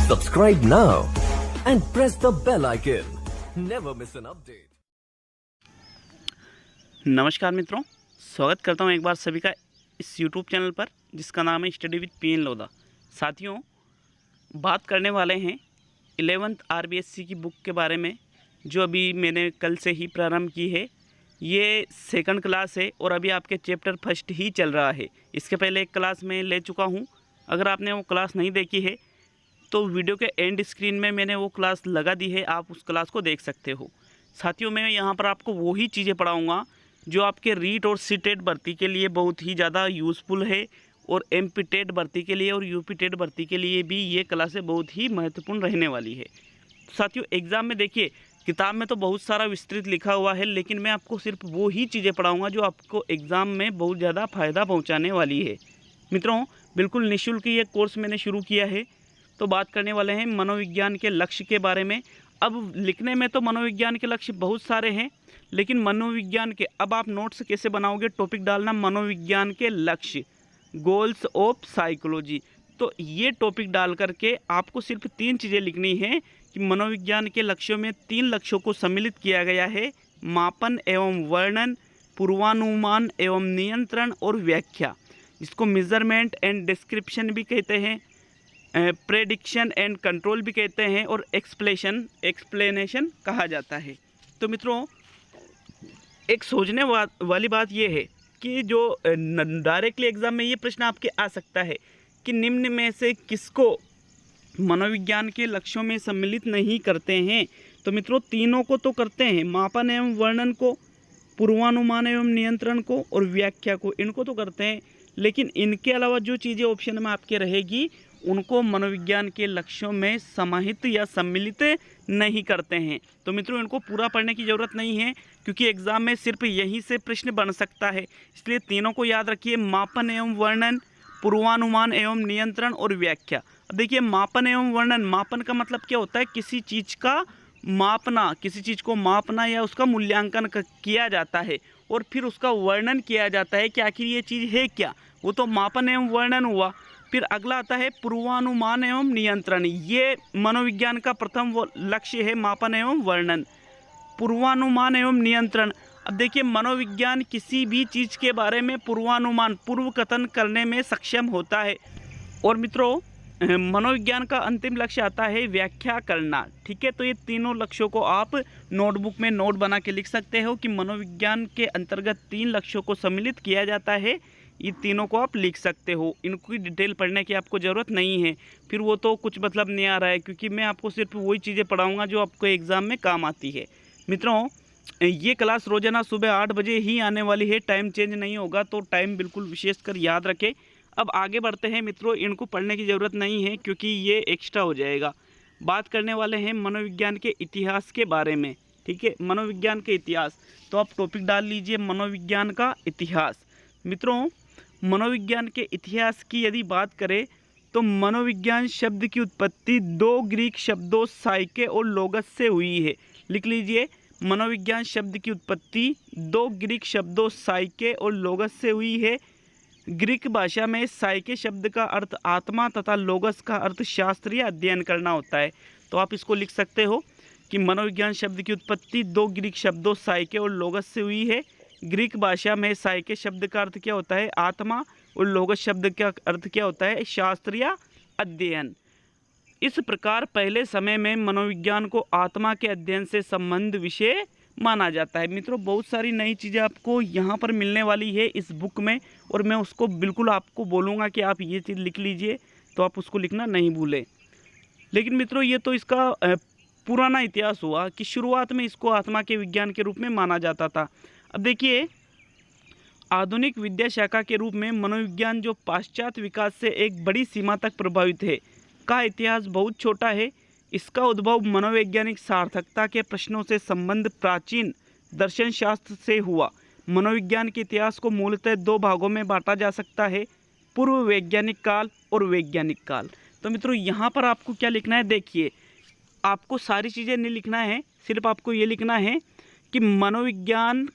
Subscribe now and press the bell icon. Never miss an update. नमस्कार मित्रों, स्वागत करता हूं एक बार सभी का इस YouTube चैनल पर जिसका नाम है स्टडी विद पीएन लोधा। साथियों, बात करने वाले हैं 11th RBSC की बुक के बारे में, जो अभी मैंने कल से ही प्रारंभ की है। ये सेकंड क्लास है और अभी आपके चैप्टर फर्स्ट ही चल रहा है। इसके पहले एक क्लास मैं ले चुका हूँ। अगर आपने वो क्लास नहीं देखी है तो वीडियो के एंड स्क्रीन में मैंने वो क्लास लगा दी है, आप उस क्लास को देख सकते हो। साथियों, मैं यहाँ पर आपको वही चीज़ें पढ़ाऊँगा जो आपके रीट और सीटेट भर्ती के लिए बहुत ही ज़्यादा यूज़फुल है, और एमपी टेट भर्ती के लिए और यूपी टेट भर्ती के लिए भी ये क्लासें बहुत ही महत्वपूर्ण रहने वाली है। साथियों, एग्ज़ाम में देखिए, किताब में तो बहुत सारा विस्तृत लिखा हुआ है, लेकिन मैं आपको सिर्फ वो ही चीज़ें पढ़ाऊँगा जो आपको एग्ज़ाम में बहुत ज़्यादा फ़ायदा पहुँचाने वाली है। मित्रों, बिल्कुल निःशुल्क ये कोर्स मैंने शुरू किया है। तो बात करने वाले हैं मनोविज्ञान के लक्ष्य के बारे में। अब लिखने में तो मनोविज्ञान के लक्ष्य बहुत सारे हैं, लेकिन मनोविज्ञान के अब आप नोट्स कैसे बनाओगे? टॉपिक डालना मनोविज्ञान के लक्ष्य, गोल्स ऑफ साइकोलॉजी। तो ये टॉपिक डाल करके आपको सिर्फ 3 चीज़ें लिखनी है कि मनोविज्ञान के लक्ष्यों में 3 लक्ष्यों को सम्मिलित किया गया है: मापन एवं वर्णन, पूर्वानुमान एवं नियंत्रण और व्याख्या, जिसको मेजरमेंट एंड डिस्क्रिप्शन भी कहते हैं, प्रेडिक्शन एंड कंट्रोल भी कहते हैं, और एक्सप्लेनेशन कहा जाता है। तो मित्रों, एक सोचने वाली बात यह है कि जो डायरेक्टली एग्जाम में ये प्रश्न आपके आ सकता है कि निम्न में से किसको मनोविज्ञान के लक्ष्यों में सम्मिलित नहीं करते हैं? तो मित्रों, तीनों को तो करते हैं, मापन एवं वर्णन को, पूर्वानुमान एवं नियंत्रण को और व्याख्या को, इनको तो करते हैं। लेकिन इनके अलावा जो चीज़ें ऑप्शन में आपके रहेगी उनको मनोविज्ञान के लक्ष्यों में समाहित या सम्मिलित नहीं करते हैं। तो मित्रों, इनको पूरा पढ़ने की ज़रूरत नहीं है, क्योंकि एग्ज़ाम में सिर्फ यहीं से प्रश्न बन सकता है। इसलिए तीनों को याद रखिए: मापन एवं वर्णन, पूर्वानुमान एवं नियंत्रण और व्याख्या। अब देखिए, मापन एवं वर्णन, मापन का मतलब क्या होता है? किसी चीज़ का मापना, किसी चीज़ को मापना या उसका मूल्यांकन किया जाता है, और फिर उसका वर्णन किया जाता है कि आखिर ये चीज़ है क्या। वो तो मापन एवं वर्णन हुआ। फिर अगला आता है पूर्वानुमान एवं नियंत्रण। ये मनोविज्ञान का प्रथम लक्ष्य है, मापन एवं वर्णन, पूर्वानुमान एवं नियंत्रण। अब देखिए, मनोविज्ञान किसी भी चीज़ के बारे में पूर्वानुमान, पूर्व कथन करने में सक्षम होता है। और मित्रों, मनोविज्ञान का अंतिम लक्ष्य आता है व्याख्या करना। ठीक है, तो ये तीनों लक्ष्यों को आप नोटबुक में नोट बना के लिख सकते हो कि मनोविज्ञान के अंतर्गत 3 लक्ष्यों को सम्मिलित किया जाता है। ये तीनों को आप लिख सकते हो। इनकी डिटेल पढ़ने की आपको ज़रूरत नहीं है, फिर वो तो कुछ मतलब नहीं आ रहा है, क्योंकि मैं आपको सिर्फ वही चीज़ें पढ़ाऊँगा जो आपको एग्ज़ाम में काम आती है। मित्रों, ये क्लास रोज़ाना सुबह 8 बजे ही आने वाली है, टाइम चेंज नहीं होगा, तो टाइम बिल्कुल विशेष कर याद रखें। अब आगे बढ़ते हैं मित्रों, इनको पढ़ने की ज़रूरत नहीं है क्योंकि ये एक्स्ट्रा हो जाएगा। बात करने वाले हैं मनोविज्ञान के इतिहास के बारे में। ठीक है, मनोविज्ञान के इतिहास, तो आप टॉपिक डाल लीजिए मनोविज्ञान का इतिहास। मित्रों, मनोविज्ञान के इतिहास की यदि बात करें तो मनोविज्ञान शब्द की उत्पत्ति 2 ग्रीक शब्दों साइके और लोगस से हुई है। लिख लीजिए, मनोविज्ञान शब्द की उत्पत्ति 2 ग्रीक शब्दों साइके और लोगस से हुई है। ग्रीक भाषा में साइके शब्द का अर्थ आत्मा तथा लोगस का अर्थ शास्त्रीय अध्ययन करना होता है। तो आप इसको लिख सकते हो कि मनोविज्ञान शब्द की उत्पत्ति 2 ग्रीक शब्दों साइके और लोगस से हुई है। ग्रीक भाषा में साइके शब्द का अर्थ क्या होता है? आत्मा, और लोगस शब्द का अर्थ क्या होता है? शास्त्रीय अध्ययन। इस प्रकार पहले समय में मनोविज्ञान को आत्मा के अध्ययन से संबंध विषय माना जाता है। मित्रों, बहुत सारी नई चीज़ें आपको यहाँ पर मिलने वाली है इस बुक में, और मैं उसको बिल्कुल आपको बोलूँगा कि आप ये चीज़ लिख लीजिए, तो आप उसको लिखना नहीं भूलें। लेकिन मित्रों, ये तो इसका पुराना इतिहास हुआ कि शुरुआत में इसको आत्मा के विज्ञान के रूप में माना जाता था। अब देखिए, आधुनिक विद्या शाखा के रूप में मनोविज्ञान जो पाश्चात्य विकास से एक बड़ी सीमा तक प्रभावित है, का इतिहास बहुत छोटा है। इसका उद्भव मनोवैज्ञानिक सार्थकता के प्रश्नों से संबंध प्राचीन दर्शन शास्त्र से हुआ। मनोविज्ञान के इतिहास को मूलतः 2 भागों में बांटा जा सकता है: पूर्व वैज्ञानिक काल और वैज्ञानिक काल। तो मित्रों, यहाँ पर आपको क्या लिखना है? देखिए, आपको सारी चीज़ें नहीं लिखना है, सिर्फ आपको ये लिखना है कि मनोविज्ञान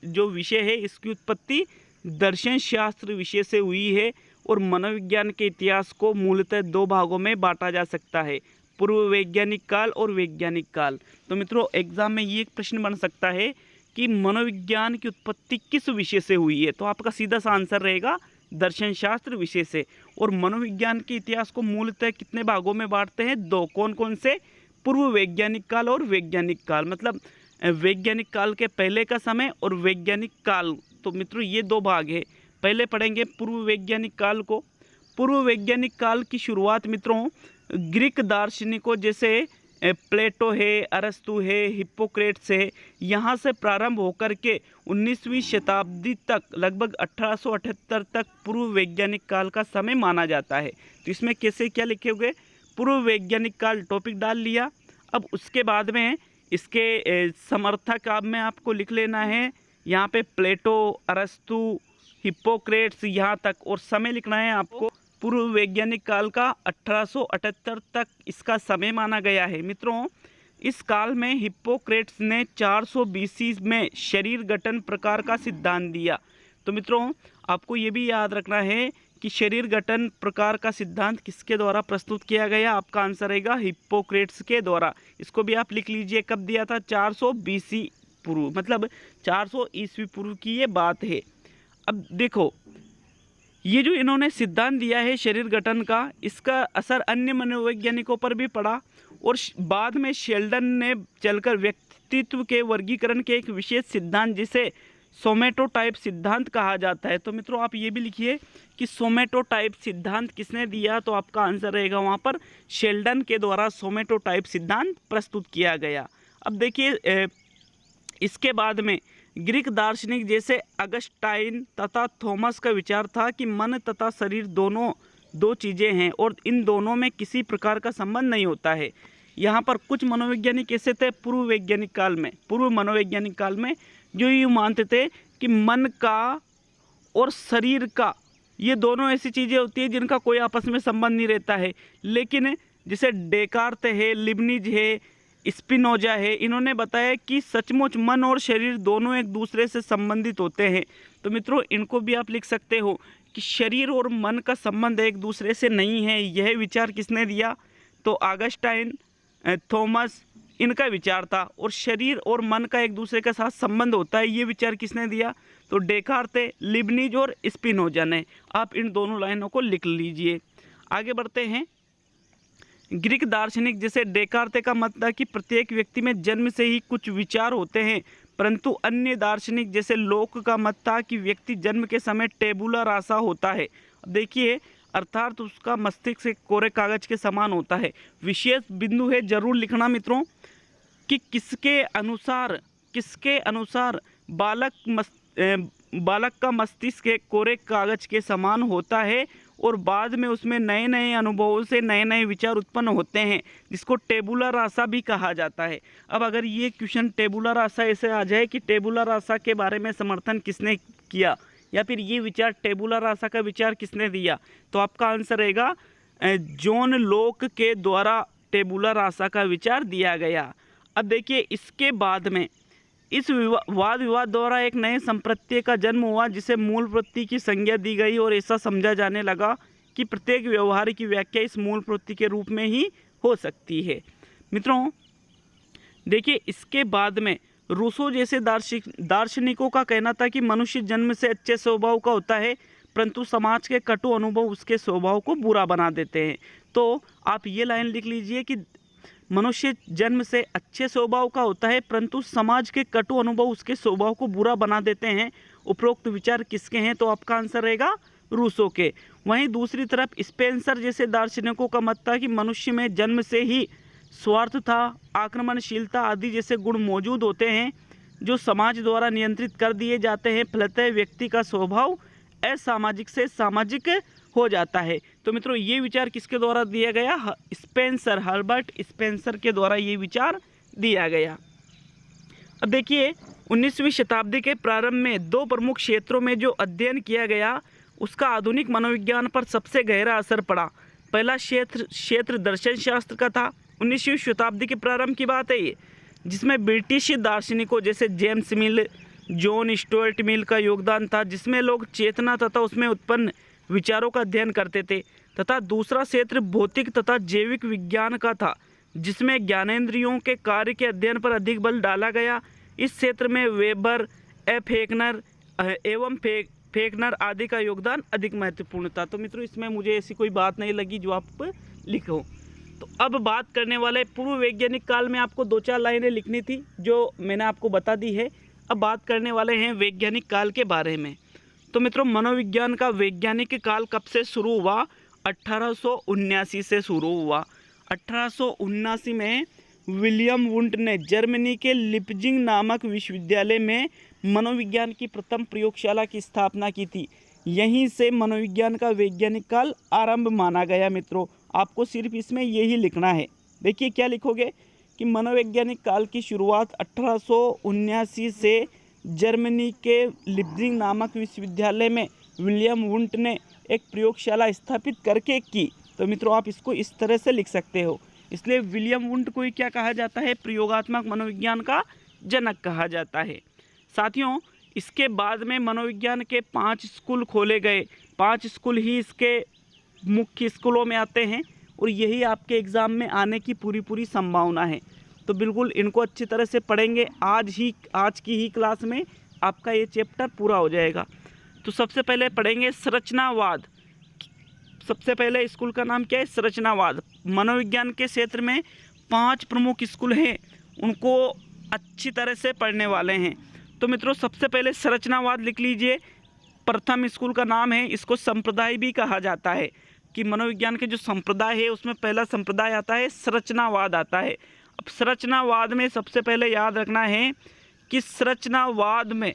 जो विषय है इसकी उत्पत्ति दर्शन शास्त्र विषय से हुई है, और मनोविज्ञान के इतिहास को मूलतः दो भागों में बांटा जा सकता है, पूर्व वैज्ञानिक काल और वैज्ञानिक काल। तो मित्रों एग्जाम में ये एक प्रश्न बन सकता है कि मनोविज्ञान की उत्पत्ति किस विषय से हुई है, तो आपका सीधा सा आंसर रहेगा दर्शन शास्त्र विषय से। और मनोविज्ञान के इतिहास को मूलतः कितने भागों में बांटते हैं, दो। कौन कौन से, पूर्व वैज्ञानिक काल और वैज्ञानिक काल, मतलब वैज्ञानिक काल के पहले का समय और वैज्ञानिक काल। तो मित्रों ये दो भाग है। पहले पढ़ेंगे पूर्व वैज्ञानिक काल को। पूर्व वैज्ञानिक काल की शुरुआत मित्रों ग्रीक दार्शनिकों जैसे प्लेटो है, अरस्तु है, हिप्पोक्रेट्स है, यहाँ से प्रारंभ होकर के 19वीं शताब्दी तक लगभग 1878 तक पूर्व वैज्ञानिक काल का समय माना जाता है। तो इसमें कैसे क्या लिखे हुए, पूर्व वैज्ञानिक काल टॉपिक डाल लिया। अब उसके बाद में इसके समर्थक अब में आपको लिख लेना है, यहाँ पे प्लेटो, अरस्तु, हिप्पोक्रेट्स यहाँ तक, और समय लिखना है आपको पूर्व वैज्ञानिक काल का 1878 तक इसका समय माना गया है। मित्रों इस काल में हिप्पोक्रेट्स ने 400 BC में शरीर गठन प्रकार का सिद्धांत दिया। तो मित्रों आपको ये भी याद रखना है कि शरीर गठन प्रकार का सिद्धांत किसके द्वारा प्रस्तुत किया गया, आपका आंसर रहेगा हिप्पोक्रेट्स के द्वारा। इसको भी आप लिख लीजिए, कब दिया था, 400 BC पूर्व, मतलब 400 ईस्वी पूर्व की ये बात है। अब देखो ये जो इन्होंने सिद्धांत दिया है शरीर गठन का, इसका असर अन्य मनोवैज्ञानिकों पर भी पड़ा और बाद में शेल्डन ने चलकर व्यक्तित्व के वर्गीकरण के एक विशेष सिद्धांत जिसे सोमेटोटाइप सिद्धांत कहा जाता है। तो मित्रों आप ये भी लिखिए कि सोमेटोटाइप सिद्धांत किसने दिया, तो आपका आंसर रहेगा वहाँ पर शेल्डन के द्वारा सोमेटोटाइप सिद्धांत प्रस्तुत किया गया। अब देखिए इसके बाद में ग्रीक दार्शनिक जैसे अगस्टाइन तथा थॉमस का विचार था कि मन तथा शरीर दोनों दो चीज़ें हैं और इन दोनों में किसी प्रकार का संबंध नहीं होता है। यहाँ पर कुछ मनोवैज्ञानिक ऐसे थे पूर्व वैज्ञानिक काल में, पूर्व मनोवैज्ञानिक काल में, जो ये मानते थे कि मन का और शरीर का ये दोनों ऐसी चीज़ें होती हैं जिनका कोई आपस में संबंध नहीं रहता है। लेकिन जैसे डेकार्त है, लिबनिज है, स्पिनोजा है, इन्होंने बताया कि सचमुच मन और शरीर दोनों एक दूसरे से संबंधित होते हैं। तो मित्रों इनको भी आप लिख सकते हो कि शरीर और मन का संबंध एक दूसरे से नहीं है। यह विचार किसने दिया, तो ऑगस्टाइन, थॉमस, इनका विचार था। और शरीर और मन का एक दूसरे के साथ संबंध होता है, ये विचार किसने दिया, तो डेकार्त, लिबनिज और स्पिनोजा ने। आप इन दोनों लाइनों को लिख लीजिए। आगे बढ़ते हैं। ग्रीक दार्शनिक जैसे डेकार्त का मत था कि प्रत्येक व्यक्ति में जन्म से ही कुछ विचार होते हैं, परंतु अन्य दार्शनिक जैसे लोक का मत था कि व्यक्ति जन्म के समय टेबुला रासा होता है। देखिए अर्थात उसका मस्तिष्क एक कोरे कागज के समान होता है। विशेष बिंदु है जरूर लिखना मित्रों कि किसके अनुसार बालक का मस्तिष्क एक कोरे कागज के समान होता है और बाद में उसमें नए नए अनुभवों से नए नए विचार उत्पन्न होते हैं, जिसको टेबुला रासा भी कहा जाता है। अब अगर ये क्वेश्चन टेबुला रासा ऐसे आ जाए कि टेबुला रासा के बारे में समर्थन किसने किया या फिर ये विचार टेबुला रासा का विचार किसने दिया, तो आपका आंसर रहेगा जॉन लॉक के द्वारा टेबुला रासा का विचार दिया गया। अब देखिए इसके बाद में इस वाद विवाद द्वारा एक नए संप्रत्यय का जन्म हुआ जिसे मूल प्रत्यय की संज्ञा दी गई और ऐसा समझा जाने लगा कि प्रत्येक व्यवहार की व्याख्या इस मूल प्रत्यय के रूप में ही हो सकती है। मित्रों देखिए इसके बाद में रूसो जैसे दार्शनिकों का कहना था कि मनुष्य जन्म से अच्छे स्वभाव का होता है, परंतु समाज के कटु अनुभव उसके स्वभाव को बुरा बना देते हैं। तो आप ये लाइन लिख लीजिए कि मनुष्य जन्म से अच्छे स्वभाव का होता है, परंतु समाज के कटु अनुभव उसके स्वभाव को बुरा बना देते हैं। उपरोक्त विचार किसके हैं, तो आपका आंसर रहेगा रूसो के। वहीं दूसरी तरफ स्पेंसर जैसे दार्शनिकों का मत था कि मनुष्य में जन्म से ही स्वार्थता, आक्रमणशीलता आदि जैसे गुण मौजूद होते हैं जो समाज द्वारा नियंत्रित कर दिए जाते हैं, फलतः व्यक्ति का स्वभाव असामाजिक से सामाजिक हो जाता है। तो मित्रों ये विचार किसके द्वारा दिया गया, स्पेंसर, हर्बर्ट स्पेंसर के द्वारा ये विचार दिया गया। अब देखिए 19वीं शताब्दी के प्रारंभ में दो प्रमुख क्षेत्रों में जो अध्ययन किया गया उसका आधुनिक मनोविज्ञान पर सबसे गहरा असर पड़ा। पहला क्षेत्र दर्शन शास्त्र का था। 19वीं शताब्दी के प्रारंभ की बात है ये, जिसमें ब्रिटिश दार्शनिकों जैसे जेम्स मिल, जॉन स्टुअर्ट मिल का योगदान था, जिसमें लोग चेतना तथा उसमें उत्पन्न विचारों का अध्ययन करते थे तथा दूसरा क्षेत्र भौतिक तथा जैविक विज्ञान का था, जिसमें ज्ञानेंद्रियों के कार्य के अध्ययन पर अधिक बल डाला गया। इस क्षेत्र में वेबर, फेकनर एवं फेकनर आदि का योगदान अधिक महत्वपूर्ण था। तो मित्रों, इसमें मुझे ऐसी कोई बात नहीं लगी जो आप लिखो। तो अब बात करने वाले पूर्व वैज्ञानिक काल में आपको 2-4 लाइनें लिखनी थी जो मैंने आपको बता दी है। अब बात करने वाले हैं वैज्ञानिक काल के बारे में। तो मित्रों, मनोविज्ञान का वैज्ञानिक काल कब से शुरू हुआ? 1879 से शुरू हुआ। 1879 में विलियम वुंट ने जर्मनी के लिप्जिंग नामक विश्वविद्यालय में मनोविज्ञान की प्रथम प्रयोगशाला की स्थापना की थी। यहीं से मनोविज्ञान का वैज्ञानिक काल आरंभ माना गया। मित्रों, आपको सिर्फ इसमें यही लिखना है। देखिए क्या लिखोगे कि मनोवैज्ञानिक काल की शुरुआत 1879 से जर्मनी के लिप्जिंग नामक विश्वविद्यालय में विलियम वुंट ने एक प्रयोगशाला स्थापित करके की। तो मित्रों, आप इसको इस तरह से लिख सकते हो। इसलिए विलियम वुंट को ही क्या कहा जाता है? प्रयोगात्मक मनोविज्ञान का जनक कहा जाता है। साथियों, इसके बाद में मनोविज्ञान के 5 स्कूल खोले गए। 5 स्कूल ही इसके मुख्य स्कूलों में आते हैं और यही आपके एग्ज़ाम में आने की पूरी संभावना है। तो बिल्कुल इनको अच्छी तरह से पढ़ेंगे। आज की ही क्लास में आपका ये चैप्टर पूरा हो जाएगा। तो सबसे पहले पढ़ेंगे संरचनावाद। सबसे पहले स्कूल का नाम क्या है? संरचनावाद। मनोविज्ञान के क्षेत्र में 5 प्रमुख स्कूल हैं, उनको अच्छी तरह से पढ़ने वाले हैं। तो मित्रों, सबसे पहले संरचनावाद लिख लीजिए। प्रथम स्कूल का नाम है, इसको संप्रदाय भी कहा जाता है कि मनोविज्ञान के जो संप्रदाय है उसमें पहला संप्रदाय आता है संरचनावाद आता है। अब संरचनावाद में सबसे पहले याद रखना है कि संरचनावाद में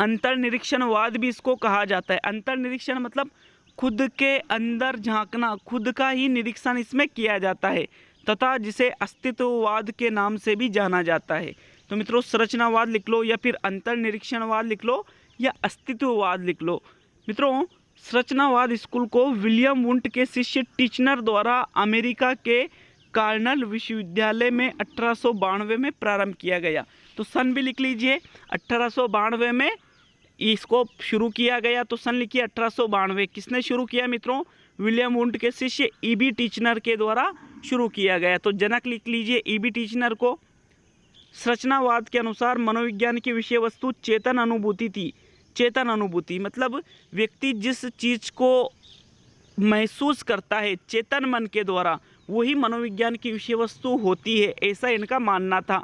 अंतर्निरीक्षणवाद भी इसको कहा जाता है। अंतर्निरीक्षण मतलब खुद के अंदर झांकना, खुद का ही निरीक्षण इसमें किया जाता है तथा जिसे अस्तित्ववाद के नाम से भी जाना जाता है। तो मित्रों, संरचनावाद लिख लो या फिर अंतर्निरीक्षणवाद लिख लो या अस्तित्ववाद लिख लो। मित्रों, संरचनावाद स्कूल को विलियम वुंट के शिष्य टिचनर द्वारा अमेरिका के कार्नेल विश्वविद्यालय में 1892 में प्रारंभ किया गया। तो सन भी लिख लीजिए। 1892 में इसको शुरू किया गया। तो सन लिखिए 1892। किसने शुरू किया मित्रों? विलियम वुंट के शिष्य ईबी टिचनर के द्वारा शुरू किया गया। तो जनक लिख लीजिए ईबी टिचनर को। संरचनावाद के अनुसार मनोविज्ञान की विषय वस्तु चेतन अनुभूति थी। चेतन अनुभूति मतलब व्यक्ति जिस चीज़ को महसूस करता है चेतन मन के द्वारा, वही मनोविज्ञान की विषय वस्तु होती है, ऐसा इनका मानना था।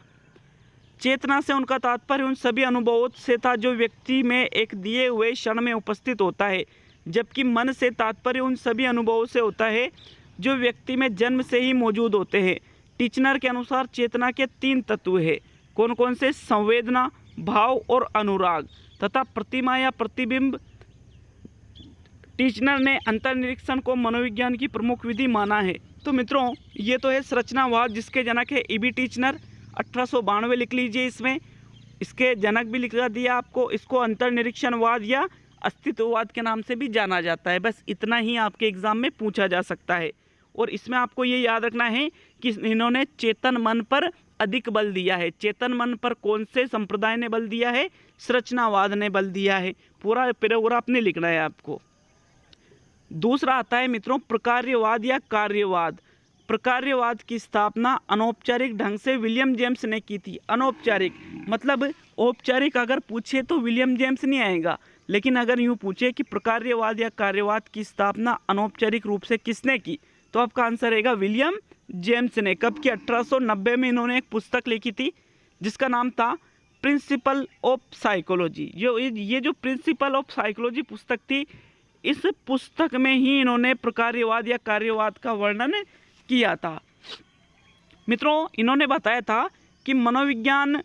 चेतना से उनका तात्पर्य उन सभी अनुभवों से था जो व्यक्ति में एक दिए हुए क्षण में उपस्थित होता है, जबकि मन से तात्पर्य उन सभी अनुभवों से होता है जो व्यक्ति में जन्म से ही मौजूद होते हैं। टिचनर के अनुसार चेतना के 3 तत्व हैं। कौन कौन से? संवेदना, भाव और अनुराग तथा प्रतिमा या प्रतिबिंब। टिचनर ने अंतर्निरीक्षण को मनोविज्ञान की प्रमुख विधि माना है। तो मित्रों, ये तो है संरचनावाद जिसके जनक है ईबी टिचनर। 1892 लिख लीजिए। इसमें इसके जनक भी लिखा दिया आपको। इसको अंतर्निरीक्षणवाद या अस्तित्ववाद के नाम से भी जाना जाता है। बस इतना ही आपके एग्जाम में पूछा जा सकता है। और इसमें आपको ये याद रखना है कि इन्होंने चेतन मन पर अधिक बल दिया है। चेतन मन पर कौन से संप्रदाय ने बल दिया है? संरचनावाद ने बल दिया है। पूरा पैराग्राफ नहीं लिखना है आपको। दूसरा आता है मित्रों प्रकार्यवाद या कार्यवाद। प्रकार्यवाद की स्थापना अनौपचारिक ढंग से विलियम जेम्स ने की थी। अनौपचारिक मतलब औपचारिक अगर पूछे तो विलियम जेम्स नहीं आएगा, लेकिन अगर यूँ पूछे कि प्रकार्यवाद या कार्यवाद की स्थापना अनौपचारिक रूप से किसने की, तो आपका आंसर रहेगा विलियम जेम्स ने। कब की? 1890 में इन्होंने एक पुस्तक लिखी थी जिसका नाम था प्रिंसिपल ऑफ साइकोलॉजी। ये जो प्रिंसिपल ऑफ साइकोलॉजी पुस्तक थी, इस पुस्तक में ही इन्होंने प्रकार्यवाद या कार्यवाद का वर्णन किया था। मित्रों, इन्होंने बताया था कि मनोविज्ञान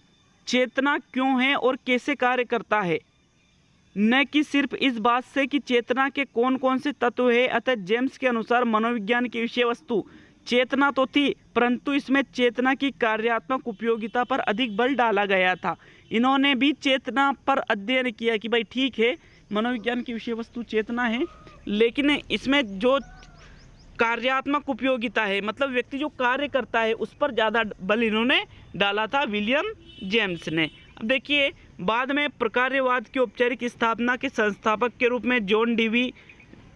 चेतना क्यों है और कैसे कार्य करता है, न कि सिर्फ इस बात से कि चेतना के कौन कौन से तत्व है। अतः जेम्स के अनुसार मनोविज्ञान की विषय वस्तु चेतना तो थी, परंतु इसमें चेतना की कार्यात्मक उपयोगिता पर अधिक बल डाला गया था। इन्होंने भी चेतना पर अध्ययन किया कि भाई ठीक है, मनोविज्ञान की विषय वस्तु चेतना है, लेकिन इसमें जो कार्यात्मक उपयोगिता है, मतलब व्यक्ति जो कार्य करता है, उस पर ज़्यादा बल इन्होंने डाला था विलियम जेम्स ने। अब देखिए, बाद में प्रकार्यवाद की औपचारिक स्थापना के संस्थापक के रूप में जॉन डीवी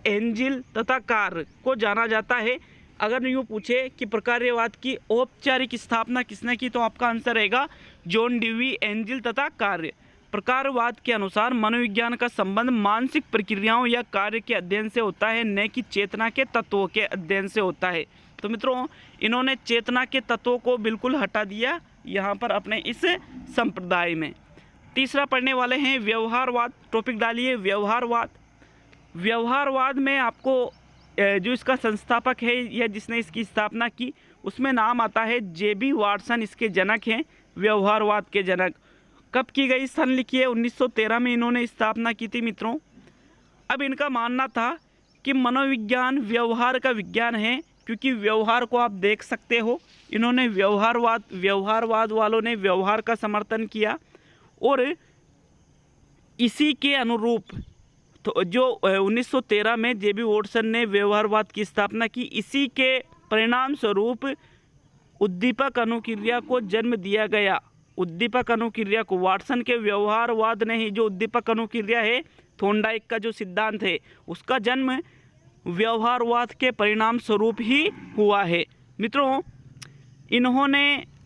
एंजिल तथा कार्य को जाना जाता है। अगर यूँ पूछे कि प्रकार्यवाद की औपचारिक स्थापना किसने की, तो आपका आंसर रहेगा जॉन ड्यूई, एंजिल तथा कार्य। प्रकारवाद के अनुसार मनोविज्ञान का संबंध मानसिक प्रक्रियाओं या कार्य के अध्ययन से होता है, न कि चेतना के तत्वों के अध्ययन से होता है। तो मित्रों, इन्होंने चेतना के तत्वों को बिल्कुल हटा दिया यहाँ पर अपने इस संप्रदाय में। तीसरा पढ़ने वाले हैं व्यवहारवाद। टॉपिक डालिए व्यवहारवाद। व्यवहारवाद में आपको जो इसका संस्थापक है या जिसने इसकी स्थापना की, उसमें नाम आता है जेबी वाटसन, इसके जनक हैं, व्यवहारवाद के जनक। कब की गई, सन लिखिए 1913 में इन्होंने स्थापना की थी मित्रों। अब इनका मानना था कि मनोविज्ञान व्यवहार का विज्ञान है, क्योंकि व्यवहार को आप देख सकते हो। इन्होंने व्यवहारवाद वालों ने व्यवहार का समर्थन किया और इसी के अनुरूप तो जो 1913 में जेबी वाटसन ने व्यवहारवाद की स्थापना की, इसी के परिणाम स्वरूप उद्दीपक अनुक्रिया को जन्म दिया गया। उद्दीपक अनुक्रिया को वाटसन के व्यवहारवाद ने ही, जो उद्दीपक अनुक्रिया है, थॉर्नडाइक का जो सिद्धांत है, उसका जन्म व्यवहारवाद के परिणाम स्वरूप ही हुआ है। मित्रों, इन्होंने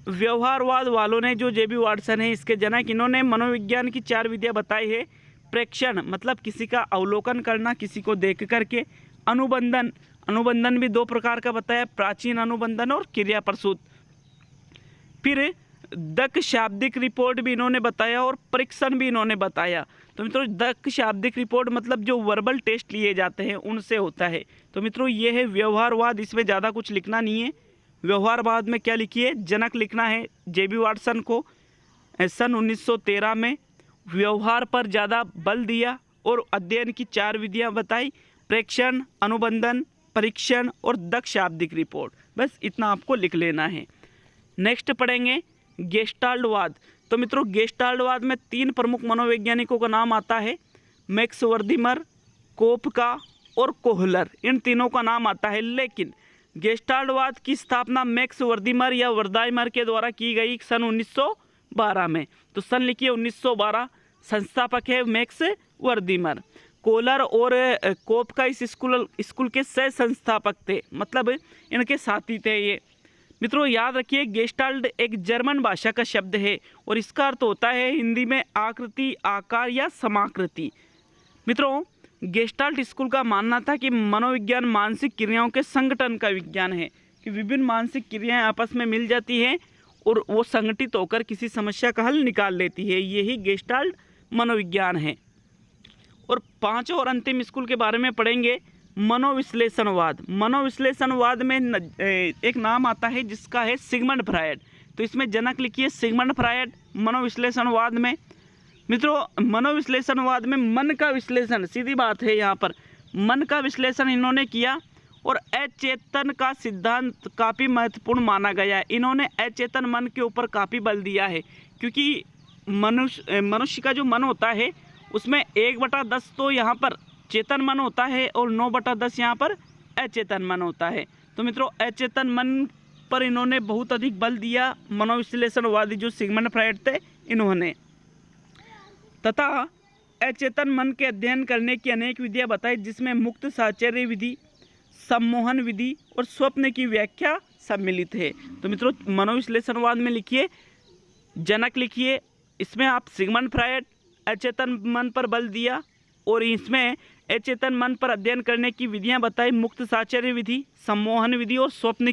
व्यवहारवाद वालों ने, जो जेबी वाटसन है इसके जनक, इन्होंने मनोविज्ञान की 4 विधियां बताई है। प्रेक्षण मतलब किसी का अवलोकन करना, किसी को देख करके। अनुबंधन भी 2 प्रकार का बताया, प्राचीन अनुबंधन और क्रिया प्रसूत। फिर दक शाब्दिक रिपोर्ट भी इन्होंने बताया और परीक्षण भी इन्होंने बताया। तो मित्रों, दक शाब्दिक रिपोर्ट मतलब जो वर्बल टेस्ट लिए जाते हैं उनसे होता है। तो मित्रों, ये है व्यवहारवाद। इसमें ज़्यादा कुछ लिखना नहीं है। व्यवहारवाद में क्या लिखिए, जनक लिखना है जेबी वाटसन को। सन 1913 में व्यवहार पर ज़्यादा बल दिया और अध्ययन की 4 विधियाँ बताई, प्रेक्षण, अनुबंधन, परीक्षण और दक शाब्दिक रिपोर्ट। बस इतना आपको लिख लेना है। नेक्स्ट पढ़ेंगे गेस्टाल्टवाद। तो मित्रों, गेस्टाल्टवाद में 3 प्रमुख मनोवैज्ञानिकों का नाम आता है, मैक्स वर्दीमर, कोपका और कोहलर। इन तीनों का नाम आता है, लेकिन गेस्टाल्टवाद की स्थापना मैक्स वर्दीमर या वर्दाइमर के द्वारा की गई सन 1912 में। तो सन लिखिए 1912। संस्थापक है मैक्स वर्दीमर। कोहलर और कोपका इस स्कूल के सह संस्थापक थे, मतलब इनके साथी थे ये। मित्रों, याद रखिए गेस्टाल्ट एक जर्मन भाषा का शब्द है और इसका अर्थ होता है हिंदी में आकृति, आकार या समाकृति। मित्रों, गेस्टाल्ट स्कूल का मानना था कि मनोविज्ञान मानसिक क्रियाओं के संगठन का विज्ञान है, कि विभिन्न मानसिक क्रियाएं आपस में मिल जाती हैं और वो संगठित होकर किसी समस्या का हल निकाल लेती है। यही गेस्टाल्ट मनोविज्ञान है। और 5 और अंतिम स्कूल के बारे में पढ़ेंगे, मनोविश्लेषणवाद। मनोविश्लेषणवाद में एक नाम आता है जिसका है सिगमंड फ्रायड। तो इसमें जनक लिखिए सिगमंड फ्रायड मनोविश्लेषणवाद में। मित्रों, मनोविश्लेषणवाद में मन का विश्लेषण, सीधी बात है यहाँ पर, मन का विश्लेषण इन्होंने किया और अचेतन का सिद्धांत काफ़ी महत्वपूर्ण माना गया है। इन्होंने अचेतन मन के ऊपर काफ़ी बल दिया है, क्योंकि मनुष्य का जो मन होता है उसमें 1/10 तो यहाँ पर चेतन मन होता है और 9/10 यहाँ पर अचेतन मन होता है। तो मित्रों, अचेतन मन पर इन्होंने बहुत अधिक बल दिया, मनोविश्लेषणवादी जो सिगमंड फ्रायड थे इन्होंने। तथा अचेतन मन के अध्ययन करने की अनेक विधियां बताई, जिसमें मुक्त साहचर्य विधि, सम्मोहन विधि और स्वप्न की व्याख्या सम्मिलित है। तो मित्रों, मनोविश्लेषणवाद में लिखिए जनक लिखिए, इसमें आप सिगमंड फ्रायड अचेतन मन पर बल दिया और इसमें अचेतन मन पर अध्ययन करने की विधियां बताई, मुक्त साहचर्य विधि, सम्मोहन विधि और स्वप्न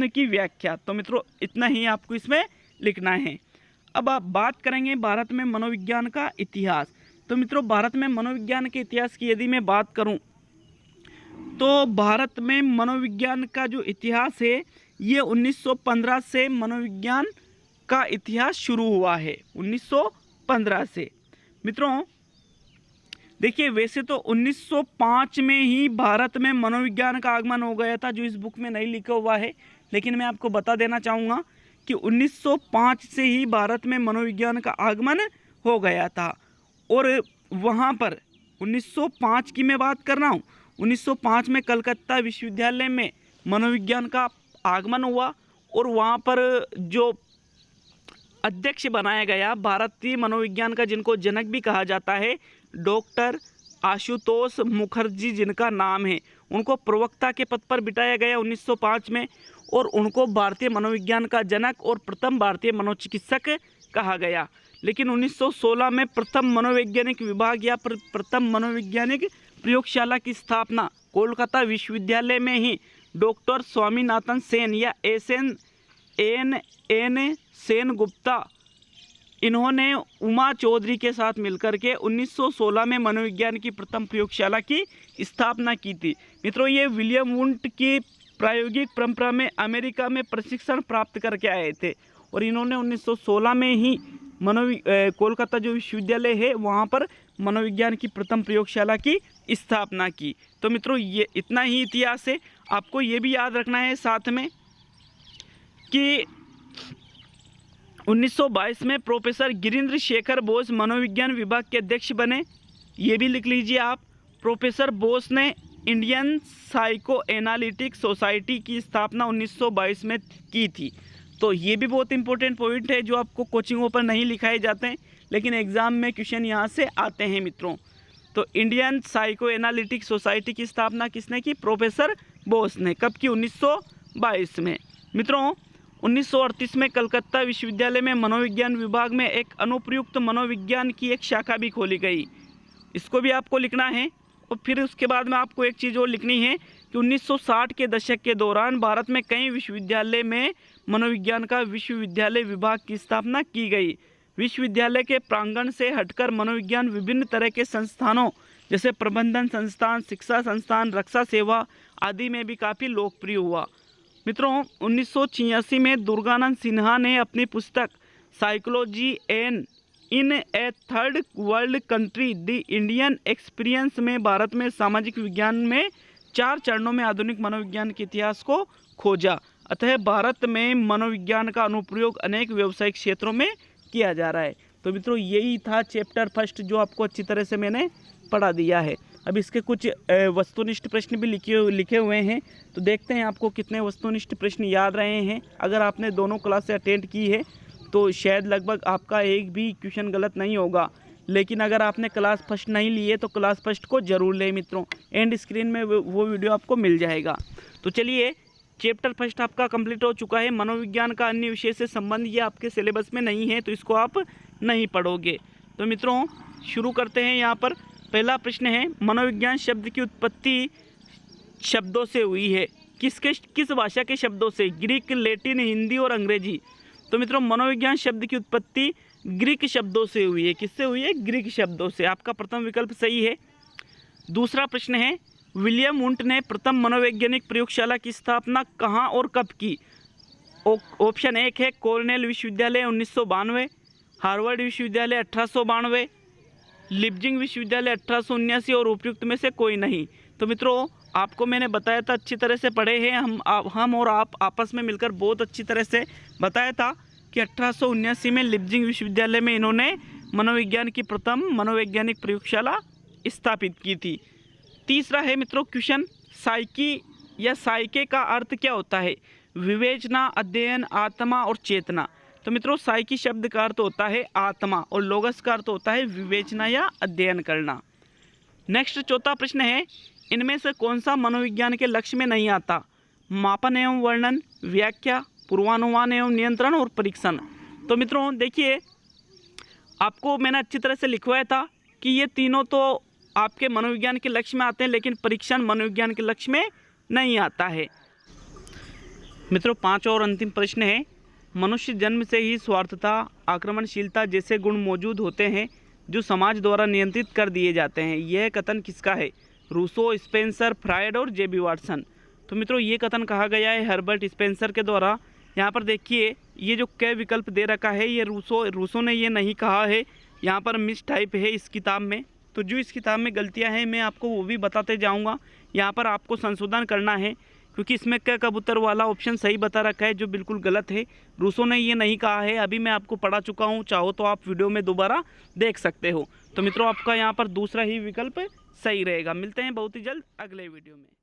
की व्याख्या। तो मित्रों, इतना ही आपको इसमें लिखना है। अब आप बात करेंगे भारत में मनोविज्ञान का इतिहास। तो मित्रों, भारत में मनोविज्ञान के इतिहास की यदि मैं बात करूं तो भारत में मनोविज्ञान का जो इतिहास है ये 1915 से मनोविज्ञान का इतिहास शुरू हुआ है, 1915 से। मित्रों देखिए, वैसे तो 1905 में ही भारत में मनोविज्ञान का आगमन हो गया था, जो इस बुक में नहीं लिखा हुआ है, लेकिन मैं आपको बता देना चाहूँगा कि 1905 से ही भारत में मनोविज्ञान का आगमन हो गया था। और वहाँ पर 1905 की मैं बात कर रहा हूँ, 1905 में कलकत्ता विश्वविद्यालय में मनोविज्ञान का आगमन हुआ और वहाँ पर जो अध्यक्ष बनाया गया भारतीय मनोविज्ञान का, जिनको जनक भी कहा जाता है, डॉक्टर आशुतोष मुखर्जी जिनका नाम है, उनको प्रवक्ता के पद पर बिठाया गया 1905 में, और उनको भारतीय मनोविज्ञान का जनक और प्रथम भारतीय मनोचिकित्सक कहा गया। लेकिन 1916 में प्रथम मनोवैज्ञानिक विभाग या प्रथम मनोवैज्ञानिक प्रयोगशाला की स्थापना कोलकाता विश्वविद्यालय में ही डॉक्टर स्वामीनाथन सेन या एन सेन गुप्ता, इन्होंने उमा चौधरी के साथ मिलकर के 1916 में मनोविज्ञान की प्रथम प्रयोगशाला की स्थापना की थी। मित्रों, ये विलियम वुंट की प्रायोगिक परंपरा में अमेरिका में प्रशिक्षण प्राप्त करके आए थे, और इन्होंने 1916 में ही कोलकाता जो विश्वविद्यालय है वहाँ पर मनोविज्ञान की प्रथम प्रयोगशाला की स्थापना की। तो मित्रों, ये इतना ही इतिहास है। आपको ये भी याद रखना है साथ में कि 1922 में प्रोफेसर गिरीन्द्र शेखर बोस मनोविज्ञान विभाग के अध्यक्ष बने। ये भी लिख लीजिए आप। प्रोफेसर बोस ने इंडियन साइको एनालिटिक सोसाइटी की स्थापना 1922 में की थी। तो ये भी बहुत इंपॉर्टेंट पॉइंट है जो आपको कोचिंगों पर नहीं लिखाए जाते हैं, लेकिन एग्ज़ाम में क्वेश्चन यहाँ से आते हैं मित्रों। तो इंडियन साइको एनालिटिक सोसाइटी की स्थापना किसने की? प्रोफेसर बोस ने। कब की? 1922 में। मित्रों, 1938 में कलकत्ता विश्वविद्यालय में मनोविज्ञान विभाग में एक अनुप्रयुक्त मनोविज्ञान की एक शाखा भी खोली गई। इसको भी आपको लिखना है। और फिर उसके बाद में आपको एक चीज़ और लिखनी है कि 1960 के दशक के दौरान भारत में कई विश्वविद्यालय में मनोविज्ञान का विश्वविद्यालय विभाग की स्थापना की गई। विश्वविद्यालय के प्रांगण से हटकर मनोविज्ञान विभिन्न तरह के संस्थानों जैसे प्रबंधन संस्थान, शिक्षा संस्थान, रक्षा सेवा आदि में भी काफ़ी लोकप्रिय हुआ। मित्रों, 1986 में दुर्गानंद सिन्हा ने अपनी पुस्तक psychology in A third world country the Indian experience में भारत में सामाजिक विज्ञान में 4 चरणों में आधुनिक मनोविज्ञान के इतिहास को खोजा। अतः भारत में मनोविज्ञान का अनुप्रयोग अनेक व्यावसायिक क्षेत्रों में किया जा रहा है। तो मित्रों, यही था चैप्टर फर्स्ट जो आपको अच्छी तरह से मैंने पढ़ा दिया है। अब इसके कुछ वस्तुनिष्ठ प्रश्न भी लिखे हुए हैं, तो देखते हैं आपको कितने वस्तुनिष्ठ प्रश्न याद रहे हैं। अगर आपने दोनों क्लासें अटेंड की है तो शायद लगभग आपका एक भी क्वेश्चन गलत नहीं होगा। लेकिन अगर आपने क्लास फर्स्ट नहीं ली है तो क्लास फर्स्ट को ज़रूर लें मित्रों। एंड स्क्रीन में वो वीडियो आपको मिल जाएगा। तो चलिए, चैप्टर फर्स्ट आपका कंप्लीट हो चुका है। मनोविज्ञान का अन्य विषय से संबंध ये आपके सिलेबस में नहीं है, तो इसको आप नहीं पढ़ोगे। तो मित्रों, शुरू करते हैं। यहाँ पर पहला प्रश्न है, मनोविज्ञान शब्द की उत्पत्ति शब्दों से हुई है। किस भाषा के शब्दों से? ग्रीक, लैटिन, हिंदी और अंग्रेजी। तो मित्रों, मनोविज्ञान शब्द की उत्पत्ति ग्रीक शब्दों से हुई है। किससे हुई है? ग्रीक शब्दों से। आपका प्रथम विकल्प सही है। दूसरा प्रश्न है, विलियम वुंट ने प्रथम मनोवैज्ञानिक प्रयोगशाला की स्थापना कहाँ और कब की? ऑप्शन 1 है कॉर्नेल विश्वविद्यालय 1992, हार्वर्ड विश्वविद्यालय 1892, लिप्जिंग विश्वविद्यालय 1879 और उपयुक्त में से कोई नहीं। तो मित्रों, आपको मैंने बताया था, अच्छी तरह से पढ़े हैं हम और आप आपस में मिलकर बहुत अच्छी तरह से बताया था कि 1879 में लिप्जिंग विश्वविद्यालय में इन्होंने मनोविज्ञान की प्रथम मनोवैज्ञानिक प्रयोगशाला स्थापित की थी। तीसरा है मित्रों क्वेश्चन, साइकी या साइके का अर्थ क्या होता है? विवेचना, अध्ययन, आत्मा और चेतना। तो मित्रों, साइकी शब्द का अर्थ होता है आत्मा और लोगस का अर्थ होता है विवेचना या अध्ययन करना। नेक्स्ट चौथा प्रश्न है, इनमें से कौन सा मनोविज्ञान के लक्ष्य में नहीं आता? मापन एवं वर्णन, व्याख्या, पूर्वानुमान एवं नियंत्रण और परीक्षण। तो मित्रों देखिए, आपको मैंने अच्छी तरह से लिखवाया था कि ये तीनों तो आपके मनोविज्ञान के लक्ष्य में आते हैं, लेकिन परीक्षण मनोविज्ञान के लक्ष्य में नहीं आता है। मित्रों, 5 और अंतिम प्रश्न है, मनुष्य जन्म से ही स्वार्थता, आक्रमणशीलता जैसे गुण मौजूद होते हैं जो समाज द्वारा नियंत्रित कर दिए जाते हैं। यह कथन किसका है? रूसो, स्पेंसर, फ्रायड और जेबी वाटसन। तो मित्रों, ये कथन कहा गया है हर्बर्ट स्पेंसर के द्वारा। यहाँ पर देखिए, ये जो क विकल्प दे रखा है ये रूसो ने ये नहीं कहा है, यहाँ पर मिस टाइप है इस किताब में। तो जो इस किताब में गलतियाँ हैं मैं आपको वो भी बताते जाऊँगा। यहाँ पर आपको संशोधन करना है, क्योंकि इसमें क कबूतर वाला ऑप्शन सही बता रखा है जो बिल्कुल गलत है। रूसो ने ये नहीं कहा है, अभी मैं आपको पढ़ा चुका हूँ, चाहो तो आप वीडियो में दोबारा देख सकते हो। तो मित्रों, आपका यहाँ पर दूसरा ही विकल्प सही रहेगा। मिलते हैं बहुत ही जल्द अगले वीडियो में।